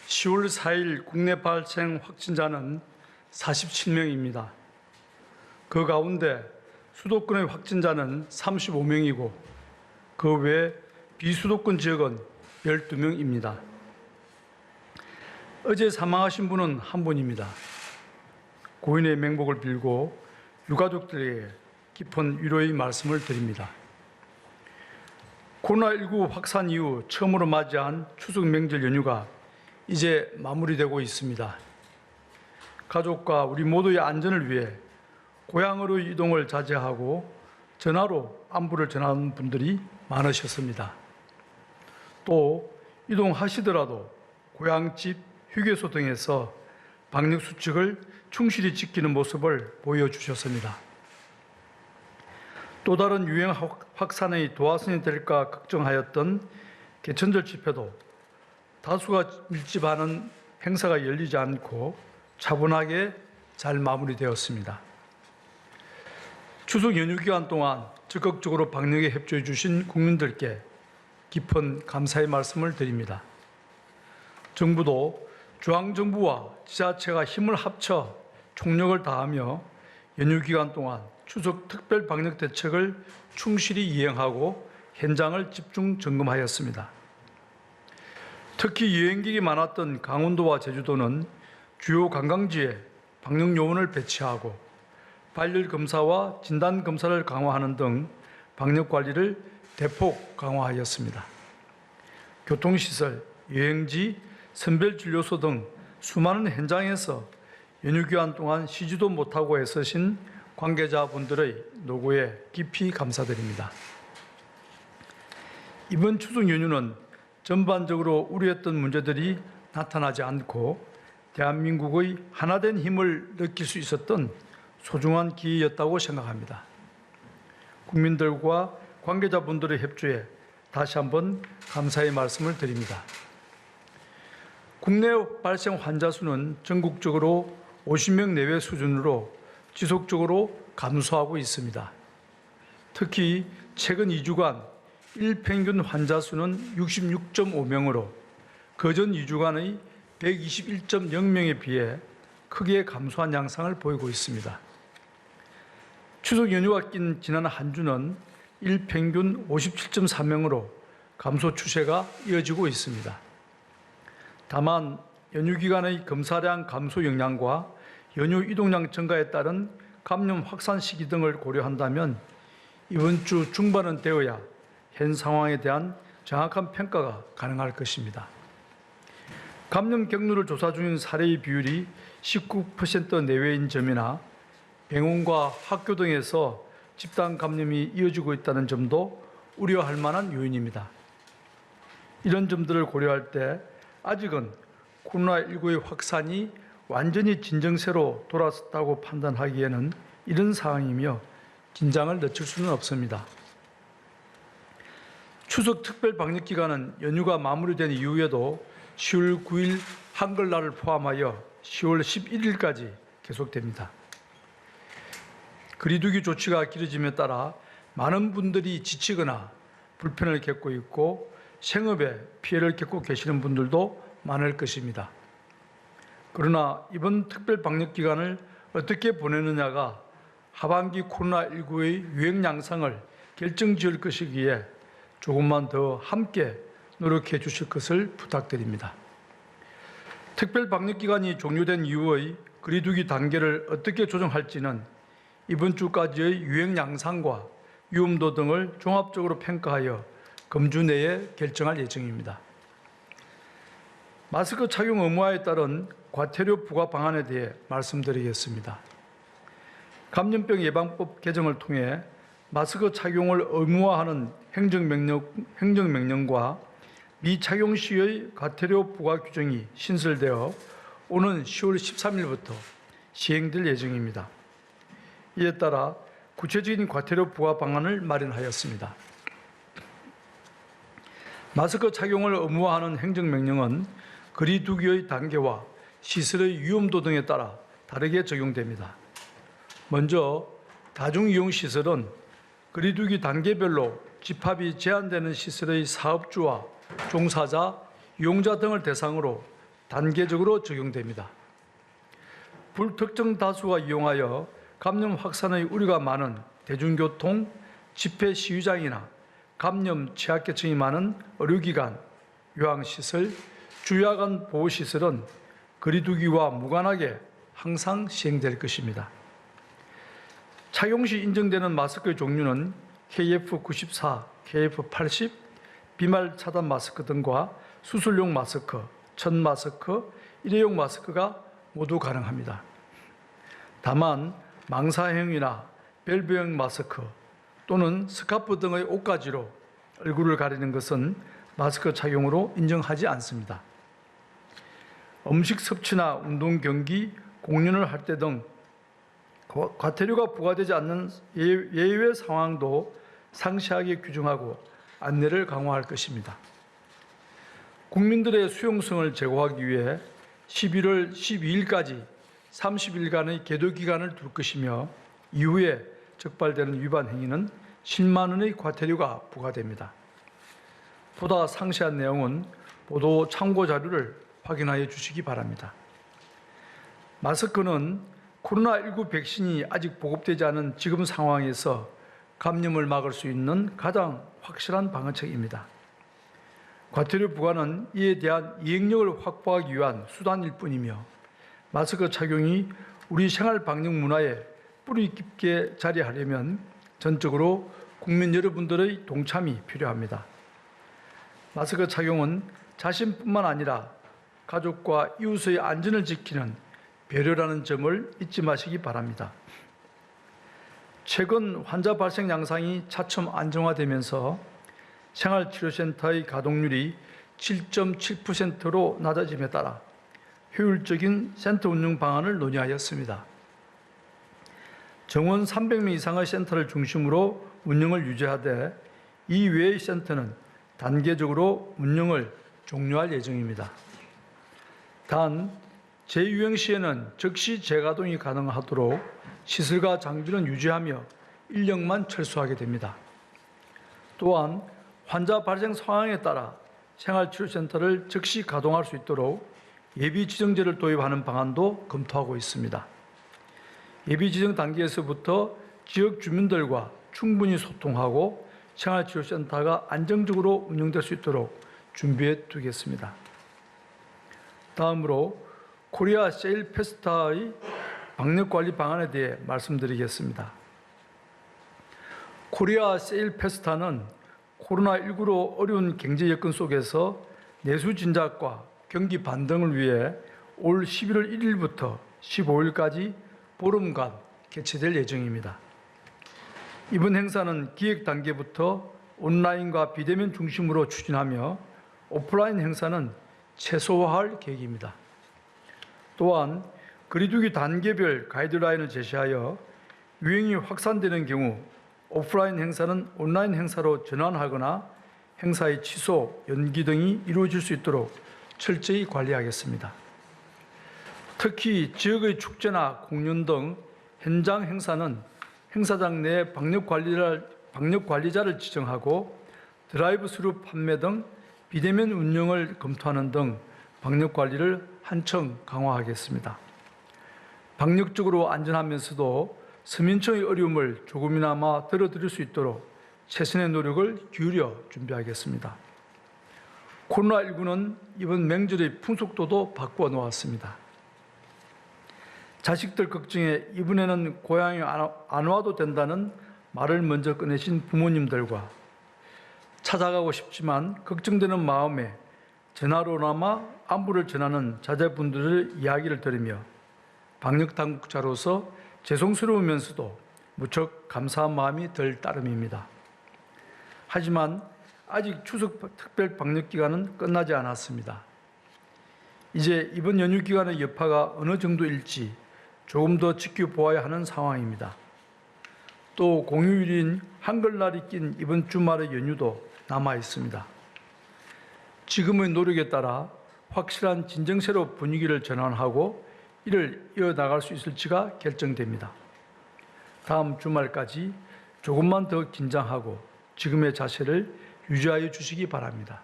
10월 4일 국내 발생 확진자는 47명입니다. 그 가운데 수도권의 확진자는 35명이고 그 외 비수도권 지역은 12명입니다. 어제 사망하신 분은 한 분입니다. 고인의 명복을 빌고 유가족들에게 깊은 위로의 말씀을 드립니다. 코로나19 확산 이후 처음으로 맞이한 추석 명절 연휴가 이제 마무리되고 있습니다. 가족과 우리 모두의 안전을 위해 고향으로 이동을 자제하고 전화로 안부를 전하는 분들이 많으셨습니다. 또 이동하시더라도 고향집, 휴게소 등에서 방역수칙을 충실히 지키는 모습을 보여주셨습니다. 또 다른 유행 확산의 도화선이 될까 걱정하였던 개천절 집회도 다수가 밀집하는 행사가 열리지 않고 차분하게 잘 마무리되었습니다. 추석 연휴 기간 동안 적극적으로 방역에 협조해 주신 국민들께 깊은 감사의 말씀을 드립니다. 정부도 중앙정부와 지자체가 힘을 합쳐 총력을 다하며 연휴 기간 동안 추석 특별 방역 대책을 충실히 이행하고 현장을 집중 점검하였습니다. 특히 여행객이 많았던 강원도와 제주도는 주요 관광지에 방역 요원을 배치하고 발열 검사와 진단 검사를 강화하는 등 방역 관리를 대폭 강화하였습니다. 교통시설, 여행지, 선별진료소 등 수많은 현장에서 연휴 기간 동안 쉬지도 못하고 애쓰신 관계자분들의 노고에 깊이 감사드립니다. 이번 추석 연휴는 전반적으로 우려했던 문제들이 나타나지 않고 대한민국의 하나된 힘을 느낄 수 있었던 소중한 기회였다고 생각합니다. 국민들과 관계자분들의 협조에 다시 한번 감사의 말씀을 드립니다. 국내 발생 환자 수는 전국적으로 50명 내외 수준으로 지속적으로 감소하고 있습니다. 특히 최근 2주간 일평균 환자 수는 66.5명으로 그전 2주간의 121.0명에 비해 크게 감소한 양상을 보이고 있습니다. 추석 연휴가 낀 지난 한 주는 일평균 57.4명으로 감소 추세가 이어지고 있습니다. 다만 연휴 기간의 검사량 감소 영향과 연휴 이동량 증가에 따른 감염 확산 시기 등을 고려한다면 이번 주 중반은 되어야 현 상황에 대한 정확한 평가가 가능할 것입니다. 감염 경로를 조사 중인 사례의 비율이 19% 내외인 점이나 병원과 학교 등에서 집단 감염이 이어지고 있다는 점도 우려할 만한 요인입니다. 이런 점들을 고려할 때 아직은 코로나19의 확산이 완전히 진정세로 돌아섰다고 판단하기에는 이런 상황이며 긴장을 늦출 수는 없습니다. 추석 특별 방역 기간은 연휴가 마무리된 이후에도 10월 9일 한글날을 포함하여 10월 11일까지 계속됩니다. 거리두기 조치가 길어짐에 따라 많은 분들이 지치거나 불편을 겪고 있고 생업에 피해를 겪고 계시는 분들도 많을 것입니다. 그러나 이번 특별 방역 기간을 어떻게 보내느냐가 하반기 코로나19의 유행 양상을 결정지을 것이기에 조금만 더 함께 노력해 주실 것을 부탁드립니다. 특별 방역 기간이 종료된 이후의 거리두기 단계를 어떻게 조정할지는 이번 주까지의 유행 양상과 위험도 등을 종합적으로 평가하여 금주 내에 결정할 예정입니다. 마스크 착용 의무화에 따른 과태료 부과 방안에 대해 말씀드리겠습니다. 감염병 예방법 개정을 통해 마스크 착용을 의무화하는 행정명령과 미착용 시의 과태료 부과 규정이 신설되어 오는 10월 13일부터 시행될 예정입니다. 이에 따라 구체적인 과태료 부과 방안을 마련하였습니다. 마스크 착용을 의무화하는 행정명령은 거리두기의 단계와 시설의 위험도 등에 따라 다르게 적용됩니다. 먼저 다중이용시설은 거리두기 단계별로 집합이 제한되는 시설의 사업주와 종사자, 이용자 등을 대상으로 단계적으로 적용됩니다. 불특정 다수가 이용하여 감염 확산의 우려가 많은 대중교통, 집회 시위장이나 감염 취약계층이 많은 의료기관, 요양시설, 주야간 보호시설은 거리두기와 무관하게 항상 시행될 것입니다. 착용 시 인정되는 마스크의 종류는 KF94, KF80, 비말 차단 마스크 등과 수술용 마스크, 천 마스크, 일회용 마스크가 모두 가능합니다. 다만 망사형이나 밸브형 마스크 또는 스카프 등의 옷가지로 얼굴을 가리는 것은 마스크 착용으로 인정하지 않습니다. 음식 섭취나 운동 경기, 공연을 할 때 등 과태료가 부과되지 않는 예외 상황도 상세하게 규정하고 안내를 강화할 것입니다. 국민들의 수용성을 제고하기 위해 11월 12일까지 30일간의 계도 기간을 둘 것이며 이후에 적발되는 위반 행위는 10만 원의 과태료가 부과됩니다. 보다 상세한 내용은 보도 참고 자료를 확인하여 주시기 바랍니다. 마스크는 코로나19 백신이 아직 보급되지 않은 지금 상황에서 감염을 막을 수 있는 가장 확실한 방어책입니다. 과태료 부과는 이에 대한 이행력을 확보하기 위한 수단일 뿐이며 마스크 착용이 우리 생활 방역 문화에 뿌리 깊게 자리하려면 전적으로 국민 여러분들의 동참이 필요합니다. 마스크 착용은 자신뿐만 아니라 가족과 이웃의 안전을 지키는 배려라는 점을 잊지 마시기 바랍니다. 최근 환자 발생 양상이 차츰 안정화되면서 생활치료센터의 가동률이 7.7%로 낮아짐에 따라 효율적인 센터 운영 방안을 논의하였습니다. 정원 300명 이상의 센터를 중심으로 운영을 유지하되 이외의 센터는 단계적으로 운영을 종료할 예정입니다. 단, 재유행 시에는 즉시 재가동이 가능하도록 시설과 장비는 유지하며 인력만 철수하게 됩니다. 또한 환자 발생 상황에 따라 생활치료센터를 즉시 가동할 수 있도록 예비지정제를 도입하는 방안도 검토하고 있습니다. 예비지정 단계에서부터 지역 주민들과 충분히 소통하고 생활치료센터가 안정적으로 운영될 수 있도록 준비해 두겠습니다. 다음으로 코리아 세일 페스타의 방역관리 방안에 대해 말씀드리겠습니다. 코리아 세일 페스타는 코로나19로 어려운 경제 여건 속에서 내수 진작과 경기 반등을 위해 올 11월 1일부터 15일까지 보름간 개최될 예정입니다. 이번 행사는 기획 단계부터 온라인과 비대면 중심으로 추진하며 오프라인 행사는 최소화할 계획입니다. 또한 거리두기 단계별 가이드라인을 제시하여 유행이 확산되는 경우 오프라인 행사는 온라인 행사로 전환하거나 행사의 취소, 연기 등이 이루어질 수 있도록 철저히 관리하겠습니다. 특히 지역의 축제나 공연 등 현장 행사는 행사장 내 방역관리자를 지정하고 드라이브스루 판매 등 비대면 운영을 검토하는 등 방역관리를 한층 강화하겠습니다. 방역적으로 안전하면서도 서민층의 어려움을 조금이나마 덜어드릴 수 있도록 최선의 노력을 기울여 준비하겠습니다. 코로나19는 이번 명절의 풍속도도 바꾸어 놓았습니다. 자식들 걱정에 이번에는 고향에 안 와도 된다는 말을 먼저 꺼내신 부모님들과 찾아가고 싶지만 걱정되는 마음에 전화로나마 안부를 전하는 자제분들의 이야기를 들으며 방역당국자로서 죄송스러우면서도 무척 감사한 마음이 들 따름입니다. 하지만 아직 추석 특별 방역기간은 끝나지 않았습니다. 이제 이번 연휴 기간의 여파가 어느 정도일지 조금 더 지켜보아야 하는 상황입니다. 또 공휴일인 한글날이 낀 이번 주말의 연휴도 남아 있습니다. 지금의 노력에 따라 확실한 진정세로 분위기를 전환하고 이를 이어나갈 수 있을지가 결정됩니다. 다음 주말까지 조금만 더 긴장하고 지금의 자세를 유지하여 주시기 바랍니다.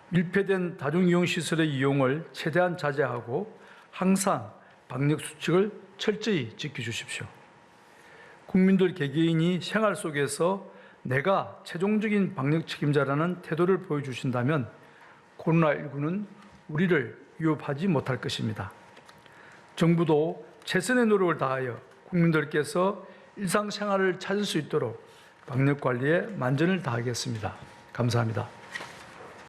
밀폐된 다중이용시설의 이용을 최대한 자제하고 항상 방역수칙을 철저히 지켜주십시오. 국민들 개개인이 생활 속에서 내가 최종적인 방역 책임자라는 태도를 보여주신다면 코로나19는 우리를 위협하지 못할 것입니다. 정부도 최선의 노력을 다하여 국민들께서 일상생활을 찾을 수 있도록 방역관리에 만전을 다하겠습니다. 감사합니다.